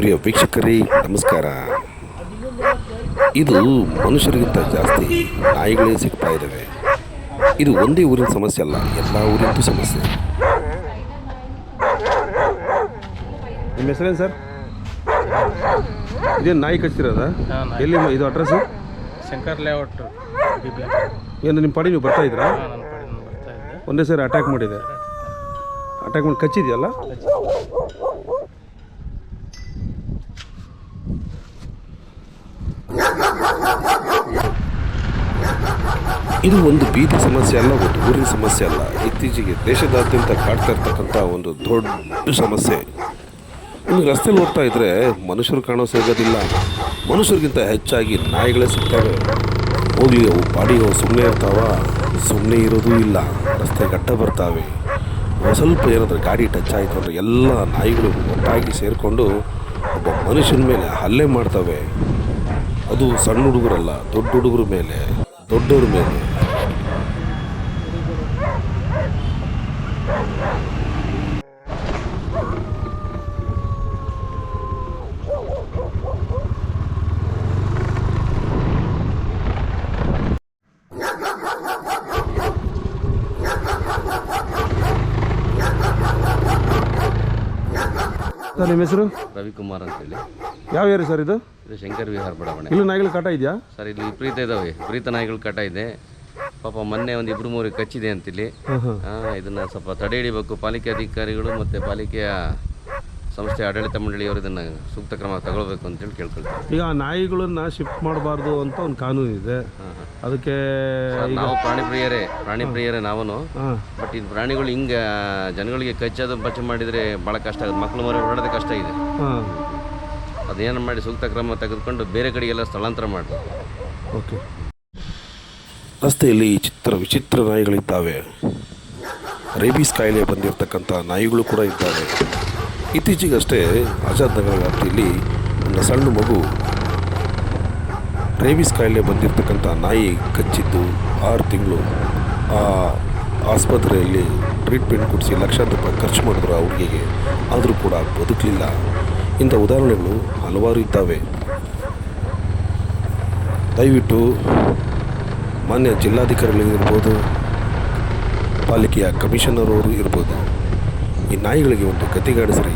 ಪ್ರಿಯ ವೀಕ್ಷಕರೇ ನಮಸ್ಕಾರ. ಇದು ಮನುಷ್ಯರಿಗಿಂತ ಜಾಸ್ತಿ ನಾಯಿಗಳೇ ಸಿಗ್ತಾ ಇದ್ದಾವೆ. ಇದು ಒಂದೇ ಊರಿನ ಸಮಸ್ಯೆ ಅಲ್ಲ, ಎಲ್ಲ ಊರಿಂದು ಸಮಸ್ಯೆ. ನಿಮ್ಮ ಹೆಸರೇನು ಸರ್? ಇದೇನು ನಾಯಿ ಕಚ್ಚಿರೋದ? ಎಲ್ಲಿ ಇದು ಅಡ್ರೆಸ್ಸು? ಶಂಕರ್ ಲೇಔಟ್. ಏನು ನಿಮ್ಮ ಪಡಿ ನೀವು ಬರ್ತಾ ಇದ್ರಾ? ನನ್ನ ಕಡೆಯಿಂದ ಬರ್ತಾ ಇದ್ದೆ. ಒಂದೇ ಸರಿ ಅಟ್ಯಾಕ್ ಮಾಡಿ ಕಚ್ಚಿದೆಯಲ್ಲ? ಇದು ಒಂದು ಬೀದಿ ಸಮಸ್ಯೆ ಅಲ್ಲ, ಒಂದು ಊರಿನ ಸಮಸ್ಯೆ ಅಲ್ಲ. ಇತ್ತೀಚೆಗೆ ದೇಶದಾದ್ಯಂತ ಕಾಡ್ತಾ ಇರ್ತಕ್ಕಂಥ ಒಂದು ದೊಡ್ಡ ಸಮಸ್ಯೆ. ಇನ್ನು ರಸ್ತೆಯಲ್ಲಿ ಹೋಗ್ತಾ ಇದ್ರೆ ಮನುಷ್ಯರು ಕಾಣೋ ಸಿಗೋದಿಲ್ಲ, ಮನುಷ್ಯರಿಗಿಂತ ಹೆಚ್ಚಾಗಿ ನಾಯಿಗಳೇ ಸಿಗ್ತವೆ. ಹೋಗಿ ಅವು ಬಾಡಿಗೆ ಸುಮ್ಮನೆ ಇರ್ತಾವ, ಸುಮ್ಮನೆ ಇರೋದು ಇಲ್ಲ, ರಸ್ತೆ ಗಡ್ಡ ಬರ್ತಾವೆ. ಸ್ವಲ್ಪ ಏನಾದರೂ ಗಾಡಿ ಟಚ್ ಆಯಿತು ಅಂದರೆ ಎಲ್ಲ ನಾಯಿಗಳು ಒಟ್ಟಾಗಿ ಸೇರಿಕೊಂಡು ಒಬ್ಬ ಮನುಷ್ಯನ ಮೇಲೆ ಹಲ್ಲೆ ಮಾಡ್ತವೆ. ಅದು ಸಣ್ಣ ಹುಡುಗರಲ್ಲ, ದೊಡ್ಡ ಹುಡುಗರ ಮೇಲೆ, ದೊಡ್ಡವ್ರ ಮೇಲೆ. ಸರ್ ನಿಮ್ಮ ಹೆಸರು? ರವಿಕುಮಾರ್ ಅಂತೇಳಿ. ಯಾವ ಏರಿಯಾ ಸರ್ ಇದು? ಇದು ಶಂಕರ್ ವಿಹಾರ್ ಬಡಾವಣೆ. ಇಲ್ಲಿ ನಾಯಿಗಳು ಕಾಟ ಇದೆಯಾ ಸರ್? ಇಲ್ಲಿ ವಿಪರೀತ ಇದಾವೆ, ವಿಪರೀತ ನಾಯಿಗಳು ಕಾಟ ಇದೆ. ಪಾಪ ಮೊನ್ನೆ ಒಂದು 2-3 ಕಚ್ಚಿದೆ ಅಂತಿಲ್ಲಿ. ಇದನ್ನು ಸ್ವಲ್ಪ ತಡೆ ಹಿಡಿಬೇಕು ಪಾಲಿಕೆ ಅಧಿಕಾರಿಗಳು ಮತ್ತು ಪಾಲಿಕೆಯ ಸಂಸ್ಥೆ ಆಡಳಿತ ಮಂಡಳಿಯವರು ಇದನ್ನು ಸೂಕ್ತ ಕ್ರಮ ತಗೊಳ್ಬೇಕು ಅಂತೇಳಿ ಕೇಳ್ಕೊಳ್ತಾರೆ. ಈಗ ನಾಯಿಗಳನ್ನ ಶಿಫ್ಟ್ ಮಾಡಬಾರ್ದು ಅಂತ ಒಂದು ಕಾನೂನು ಇದೆ. ಅದಕ್ಕೆ ನಾವು ಪ್ರಾಣಿ ಪ್ರಿಯರೇ ನಾವು. ಬಟ್ ಇದು ಪ್ರಾಣಿಗಳು ಹಿಂಗೆ ಜನಗಳಿಗೆ ಕಚ್ಚೋದು ಪಚ್ಚ ಮಾಡಿದರೆ ಭಾಳ ಕಷ್ಟ ಆಗುತ್ತೆ. ಮಕ್ಕಳು ಮರಿ ಹೊರಡೋದೇ ಕಷ್ಟ ಇದೆ. ಅದೇನು ಮಾಡಿ ಸೂಕ್ತ ಕ್ರಮ ತೆಗೆದುಕೊಂಡು ಬೇರೆ ಕಡೆಗೆಲ್ಲ ಸ್ಥಳಾಂತರ ಮಾಡಿ. ಓಕೆ. ರಸ್ತೆಯಲ್ಲಿ ವಿಚಿತ್ರ ನಾಯಿಗಳಿದ್ದಾವೆ. ರೇಬೀಸ್ ಕಾಯಿಲೆ ಬಂದಿರತಕ್ಕಂಥ ನಾಯಿಗಳು ಕೂಡ ಇದ್ದಾವೆ. ಇತ್ತೀಚೆಗಷ್ಟೇ ಆಜಾದ್ ನಗರ ವ್ಯಾಪ್ತಿಯಲ್ಲಿ ಒಂದು ಸಣ್ಣ ಮಗು ರೇಬೀಸ್ ಕಾಯಿಲೆ ಬಂದಿರತಕ್ಕಂಥ ನಾಯಿ ಕಚ್ಚಿದ್ದು 6 ತಿಂಗಳು. ಆ ಆಸ್ಪತ್ರೆಯಲ್ಲಿ ಟ್ರೀಟ್ಮೆಂಟ್ ಕೊಡಿಸಿ ಲಕ್ಷಾಂತರ ರೂಪಾಯಿ ಖರ್ಚು ಮಾಡಿದ್ರು ಆ ಹುಡುಗಿಗೆ, ಆದರೂ ಕೂಡ ಬದುಕಲಿಲ್ಲ. ಇಂಥ ಉದಾಹರಣೆಗಳು ಹಲವಾರು ಇದ್ದಾವೆ. ದಯವಿಟ್ಟು ಮಾನ್ಯ ಜಿಲ್ಲಾಧಿಕಾರಿಗಳಿರ್ಬೋದು, ಪಾಲಿಕೆಯ ಕಮಿಷನರ್ ಅವರು ಇರ್ಬೋದು, ಈ ನಾಯಿಗಳಿಗೆ ಒಂದು ಗತಿಗಾಡಿಸ್ರಿ.